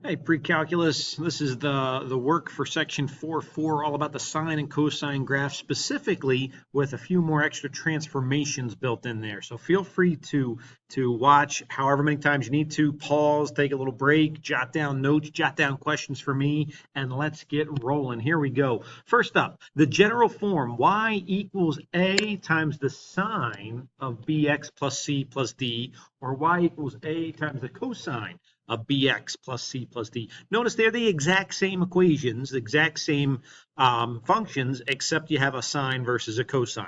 Hey, pre-calculus, this is the work for section 4.4, all about the sine and cosine graphs, specifically with a few more extra transformations built in there. So feel free to watch however many times you need to, pause, take a little break, jot down notes, jot down questions for me, and let's get rolling. Here we go. First up, the general form, y equals a times the sine of bx plus c plus d, or y equals a times the cosine of bx plus c plus d. Notice they're the exact same equations, the exact same functions, except you have a sine versus a cosine.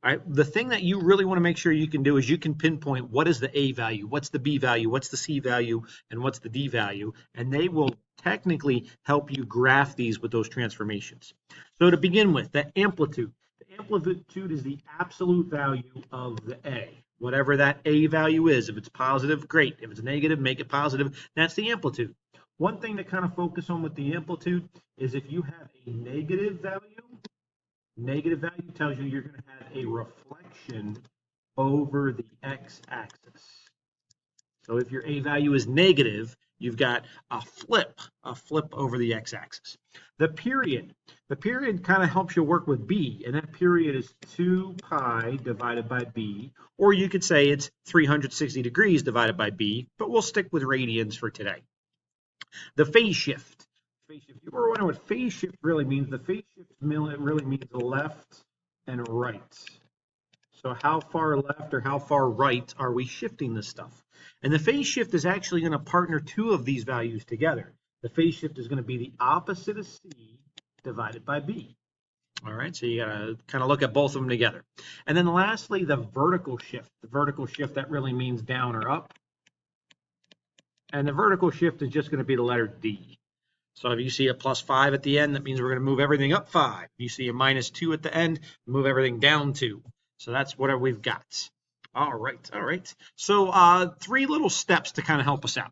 All right. The thing that you really want to make sure you can do is you can pinpoint what is the a value, what's the b value, what's the c value, and what's the d value, and they will technically help you graph these with those transformations. So to begin with, the amplitude. The amplitude is the absolute value of the a. Whatever that a value is, if it's positive, great. If it's negative, make it positive. That's the amplitude. One thing to kind of focus on with the amplitude is if you have a negative value tells you you're going to have a reflection over the x-axis. So if your a value is negative, you've got a flip over the x-axis. The period kind of helps you work with b, and that period is 2 pi divided by b, or you could say it's 360 degrees divided by b, but we'll stick with radians for today. The phase shift. If you were wondering what phase shift really means, the phase shift really means left and right. So how far left or how far right are we shifting this stuff? And the phase shift is actually going to partner two of these values together. The phase shift is going to be the opposite of c divided by b. All right, so you got to kind of look at both of them together. And then lastly, the vertical shift. The vertical shift, that really means down or up. And the vertical shift is just going to be the letter D. So if you see a +5 at the end, that means we're going to move everything up 5. If you see a -2 at the end, move everything down 2. So that's what we've got. All right. So 3 little steps to kind of help us out.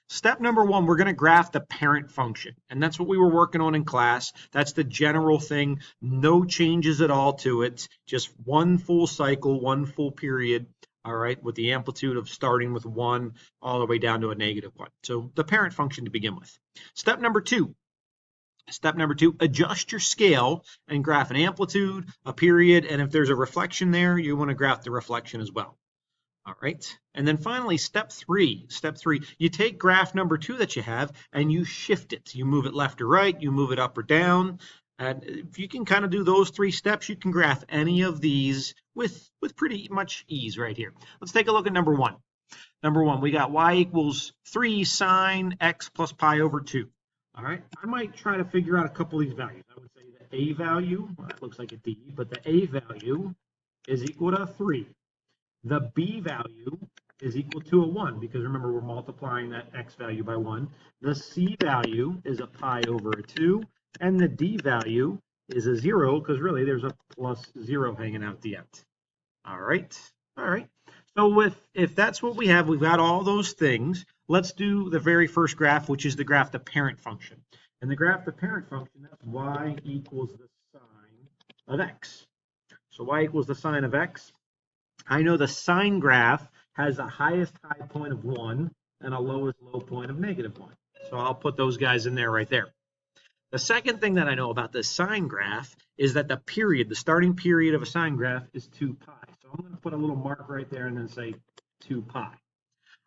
Step number 1, we're going to graph the parent function. And that's what we were working on in class. That's the general thing. No changes at all to it. Just one full cycle, one full period. All right, with the amplitude of starting with 1 all the way down to a -1. So the parent function to begin with. Step number 2, adjust your scale and graph an amplitude, a period, and if there's a reflection there, you want to graph the reflection as well. All right, and then finally, step 3, you take graph number 2 that you have and you shift it. You move it left or right, you move it up or down. And if you can kind of do those 3 steps, you can graph any of these with pretty much ease right here. Let's take a look at number 1. Number 1, we got y equals 3 sine x plus pi over 2. All right, I might try to figure out a couple of these values. I would say the a value, well, that looks like a d, but the a value is equal to 3. The b value is equal to a 1, because remember, we're multiplying that x value by 1. The c value is a pi over a 2. And the d value is a 0, because really there's a +0 hanging out at the end. All right. So if that's what we have, we've got all those things. Let's do the very first graph, which is the graph the parent function. And the graph the parent function, that's y equals the sine of x. So y equals the sine of x. I know the sine graph has a highest high point of 1 and a lowest low point of -1. So I'll put those guys in there right there. The second thing that I know about this sine graph is that the starting period of a sine graph is 2 pi. So I'm going to put a little mark right there and then say 2 pi.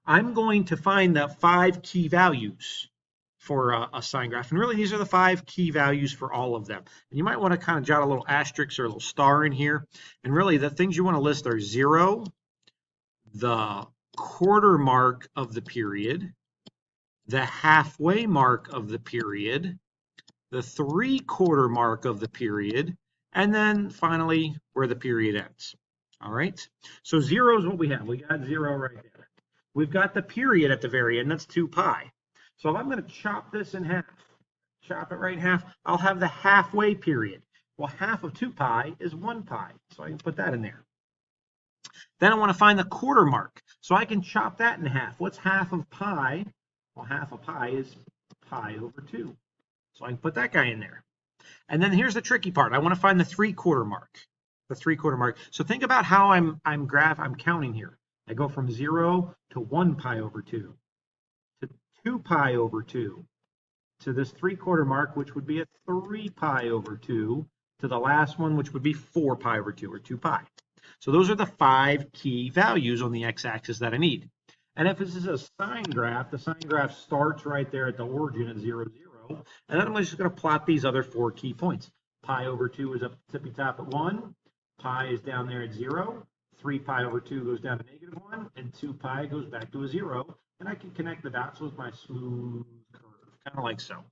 I'm going to find the 5 key values for a sine graph. And really, these are the 5 key values for all of them. And you might want to kind of jot a little asterisk or a little star in here. And really, the things you want to list are 0, the quarter mark of the period, the halfway mark of the period, the 3/4 mark of the period, and then finally where the period ends. All right, so 0 is what we have. We got 0 right there. We've got the period at the very end, that's 2 pi. So if I'm going to chop this in half, chop it right in half, I'll have the halfway period. Well, half of 2 pi is 1 pi, so I can put that in there. Then I want to find the quarter mark, so I can chop that in half. What's half of pi? Well, half of pi is pi over 2. So I can put that guy in there. And then here's the tricky part. I want to find the 3/4 mark. The 3/4 mark. So think about how I'm counting here. I go from 0 to 1 pi over 2, to 2 pi over 2 to this 3/4 mark, which would be a 3 pi over 2 to the last one, which would be 4 pi over 2 or 2 pi. So those are the 5 key values on the x-axis that I need. And if this is a sine graph, the sine graph starts right there at the origin at 0, 0. And then I'm just going to plot these other 4 key points. Pi over 2 is up at the tippy top at 1. Pi is down there at 0. 3 pi over 2 goes down to -1. And 2 pi goes back to a 0. And I can connect the dots with my smooth curve, kind of like so.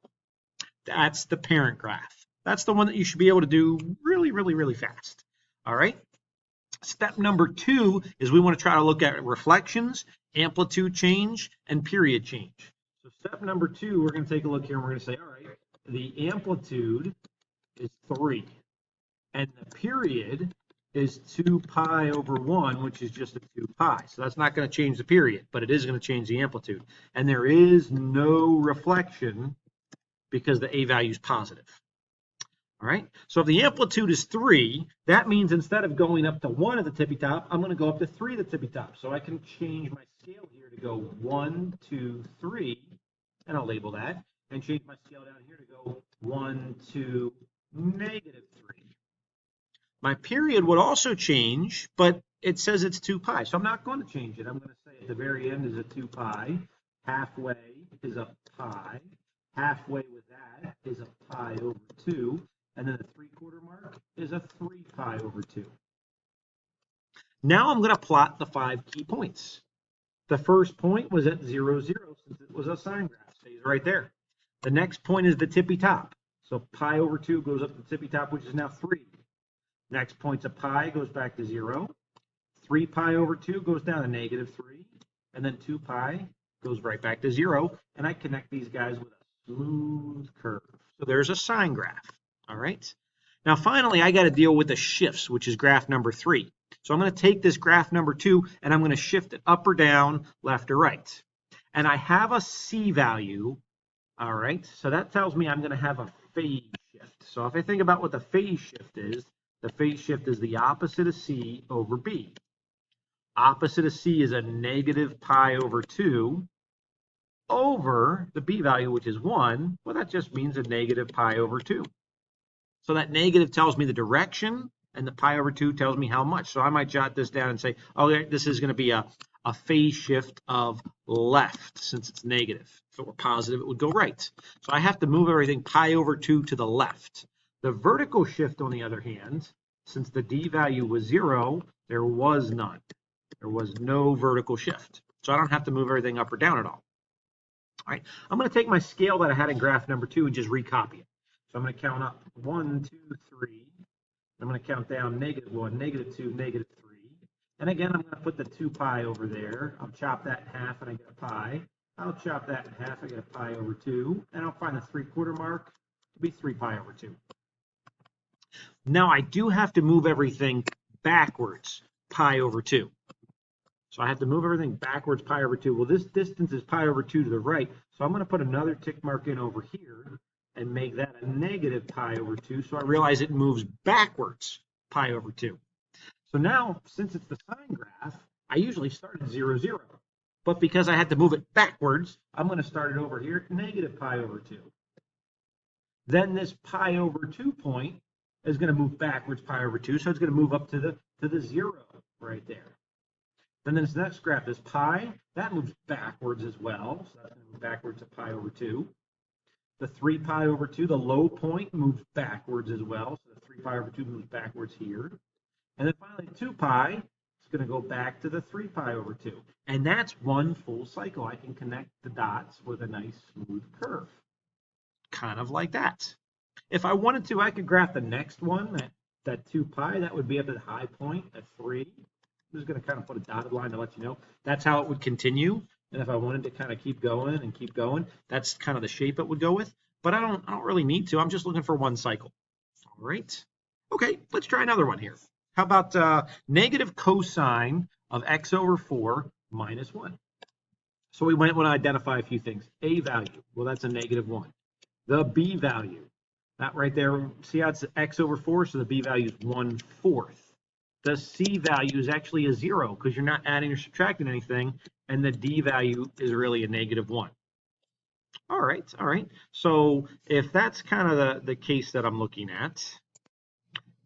That's the parent graph. That's the one that you should be able to do really, really, really fast. All right. Step number 2 is we want to try to look at reflections, amplitude change, and period change. So step number 2, we're going to take a look here and we're going to say, all right, the amplitude is 3. And the period is 2 pi over 1, which is just a 2 pi. So that's not going to change the period, but it is going to change the amplitude. And there is no reflection because the A value is positive. All right, so if the amplitude is 3, that means instead of going up to 1 at the tippy top, I'm going to go up to 3 at the tippy top. So I can change my scale here to go 1, 2, 3, and I'll label that, and change my scale down here to go 1, 2, -3. My period would also change, but it says it's 2 pi, so I'm not going to change it. I'm going to say at the very end is a 2 pi, halfway is a pi, halfway with that is a pi over 2, and then the 3/4 mark is a 3 pi over 2. Now I'm going to plot the 5 key points. The first point was at 0, 0, since it was a sine graph, stays right there. The next point is the tippy top. So pi over 2 goes up to the tippy top, which is now 3. Next point's a pi, goes back to 0. 3 pi over 2 goes down to -3. And then 2 pi goes right back to 0. And I connect these guys with a smooth curve. So there's a sine graph. All right. Now, finally, I got to deal with the shifts, which is graph number 3. So I'm going to take this graph number 2, and I'm going to shift it up or down, left or right. And I have a C value. All right. So that tells me I'm going to have a phase shift. So if I think about what the phase shift is, the phase shift is the opposite of C over B. Opposite of C is a negative pi over 2 over the B value, which is 1. Well, that just means a negative pi over 2. So that negative tells me the direction, and the pi over 2 tells me how much. So I might jot this down and say, oh, this is going to be a phase shift of left since it's negative. If it were positive, it would go right. So I have to move everything pi over 2 to the left. The vertical shift, on the other hand, since the D value was 0, there was none. There was no vertical shift. So I don't have to move everything up or down at all. All right, I'm going to take my scale that I had in graph number 2 and just recopy it. So I'm going to count up 1, 2, 3. I'm going to count down -1, -2, -3. And again, I'm going to put the 2 pi over there. I'll chop that in half and I get a pi. I'll chop that in half, I get a pi over 2. And I'll find the 3/4 mark to be 3 pi over 2. Now I do have to move everything backwards, pi over 2. So I have to move everything backwards, pi over 2. Well, this distance is pi over 2 to the right. So I'm going to put another tick mark in over here and make that a negative pi over 2. So I realize it moves backwards, pi over 2. So now, since it's the sine graph, I usually start at 0, 0. But because I had to move it backwards, I'm going to start it over here at negative pi over 2. Then this pi over 2 point is going to move backwards pi over 2. So it's going to move up to the 0 right there. Then this next graph, this pi, that moves backwards as well. So that's going to move backwards to pi over 2. The 3 pi over 2, the low point, moves backwards as well. So the 3 pi over 2 moves backwards here. And then finally 2 pi is going to go back to the 3 pi over 2. And that's one full cycle. I can connect the dots with a nice smooth curve. Kind of like that. If I wanted to, I could graph the next one, that 2 pi. That would be up at the high point at 3. I'm just going to kind of put a dotted line to let you know. That's how it would continue. And if I wanted to kind of keep going, that's kind of the shape it would go with. But I don't really need to. I'm just looking for one cycle. All right. Okay, let's try another one here. How about negative cosine of x over 4 minus 1? So we might want to identify a few things. A value, well, that's a -1. The B value, that right there, see how it's x over 4, so the B value is 1/4. The C value is actually a 0 because you're not adding or subtracting anything, and the D value is really a -1. All right, all right. So if that's kind of the case that I'm looking at,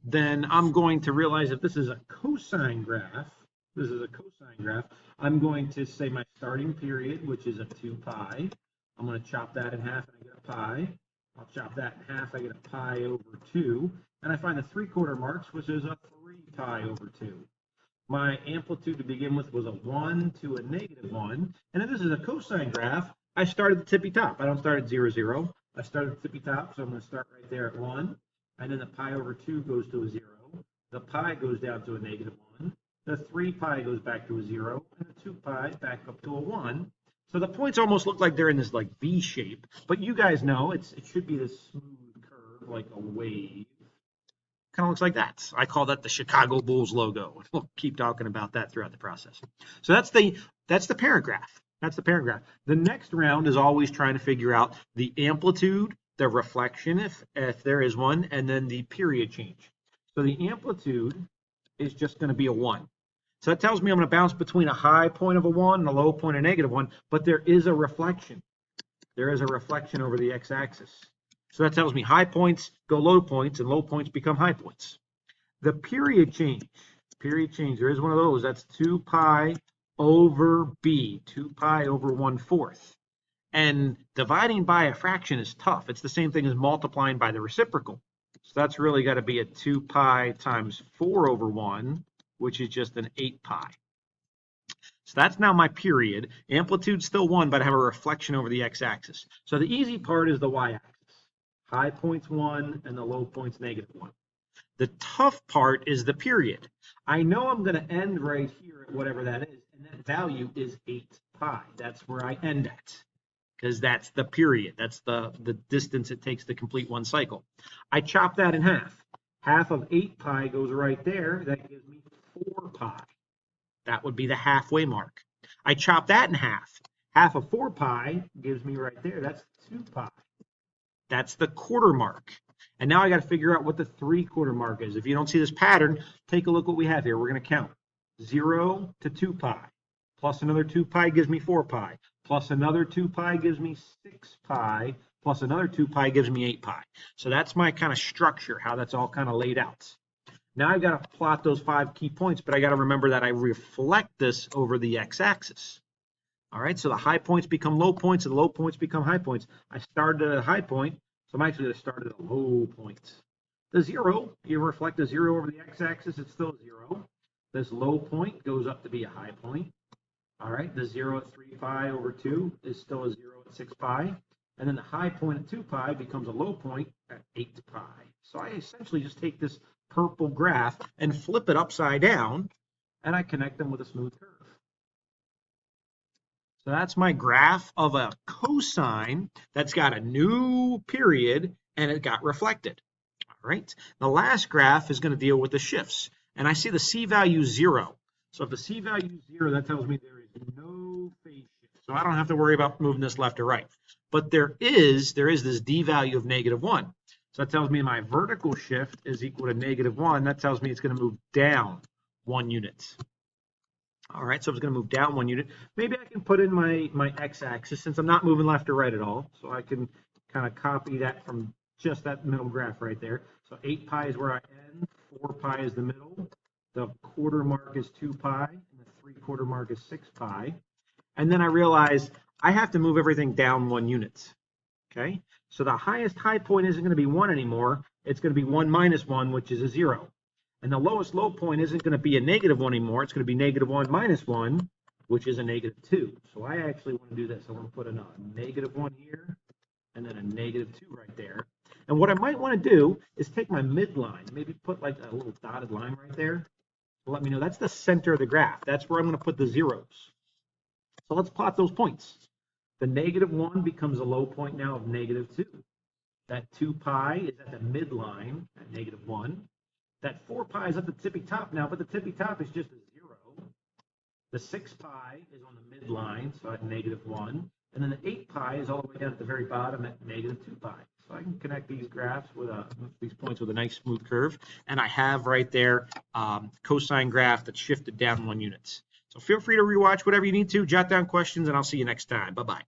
then I'm going to realize if this is a cosine graph, I'm going to say my starting period, which is a 2 pi. I'm going to chop that in half and I get a pi. I'll chop that in half, I get a pi over 2. And I find the 3/4 marks, which is a 3 pi over 2. My amplitude to begin with was a 1 to a -1. And if this is a cosine graph, I start at the tippy top. I don't start at 0, 0. I start at the tippy top, so I'm going to start right there at 1. And then the pi over 2 goes to a 0. The pi goes down to a -1. The 3 pi goes back to a 0. And the 2 pi back up to a 1. So the points almost look like they're in this like V shape. But you guys know it should be this smooth curve like a wave. Kind of looks like that. I call that the Chicago Bulls logo. We'll keep talking about that throughout the process. So that's the parent graph. That's the parent graph. The next round is always trying to figure out the amplitude, the reflection, if there is one, and then the period change. So the amplitude is just going to be a 1. So that tells me I'm going to bounce between a high point of a 1 and a low point of -1, but there is a reflection. There is a reflection over the x-axis. So that tells me high points go low points and low points become high points. The period change, there is one of those. That's 2 pi over b, 2 pi over 1/4. And dividing by a fraction is tough. It's the same thing as multiplying by the reciprocal. So that's really got to be a 2 pi times 4 over 1, which is just an 8 pi. So that's now my period. Amplitude's still 1, but I have a reflection over the x-axis. So the easy part is the y-axis. High point's 1 and the low point's -1. The tough part is the period. I know I'm going to end right here at whatever that is, and that value is 8 pi. That's where I end at, because that's the period. That's the distance it takes to complete one cycle. I chop that in half. Half of 8 pi goes right there. That gives me 4 pi. That would be the halfway mark. I chop that in half. Half of 4 pi gives me right there. That's 2 pi. That's the quarter mark. And now I got to figure out what the 3/4 mark is. If you don't see this pattern, take a look what we have here. We're going to count 0 to 2 pi. Plus another 2 pi gives me 4 pi. Plus another 2 pi gives me 6 pi. Plus another 2 pi gives me 8 pi. So that's my kind of structure, how that's all kind of laid out. Now I've got to plot those 5 key points, but I got to remember that I reflect this over the x-axis. All right, so the high points become low points and the low points become high points. I started at a high point, so I'm actually going to start at a low point. The 0, you reflect a 0 over the x-axis, it's still a 0. This low point goes up to be a high point. All right, the 0 at 3 pi over 2 is still a 0 at 6 pi. And then the high point at 2 pi becomes a low point at 8 pi. So I essentially just take this purple graph and flip it upside down, and I connect them with a smooth curve. So that's my graph of a cosine that's got a new period and it got reflected. All right. The last graph is going to deal with the shifts. And I see the C value 0. So if the C value is 0, that tells me there is no phase shift. So I don't have to worry about moving this left or right. But there is this D value of -1. So that tells me my vertical shift is equal to -1. That tells me it's going to move down 1 unit. All right, so it's going to move down 1 unit. Maybe I can put in my x-axis since I'm not moving left or right at all. So I can kind of copy that from just that middle graph right there. So 8 pi is where I end, 4 pi is the middle, the quarter mark is 2 pi, and the 3/4 mark is 6 pi. And then I realize I have to move everything down 1 unit. Okay, so the highest high point isn't going to be 1 anymore. It's going to be 1 minus 1, which is a 0. And the lowest low point isn't going to be a -1 anymore. It's going to be -1 minus 1, which is a -2. So I actually want to do this. I want to put in a -1 here and then a -2 right there. And what I might want to do is take my midline, maybe put like a little dotted line right there to let me know that's the center of the graph. That's where I'm going to put the zeros. So let's plot those points. The -1 becomes a low point now of -2. That 2 pi is at the midline at -1. That 4 pi is at the tippy top now, but the tippy top is just a 0. The 6 pi is on the midline, so at -1. And then the 8 pi is all the way down at the very bottom at -2 pi. So I can connect these graphs with these points with a nice smooth curve. And I have right there cosine graph that's shifted down 1 unit. So feel free to rewatch whatever you need to, jot down questions, and I'll see you next time. Bye-bye.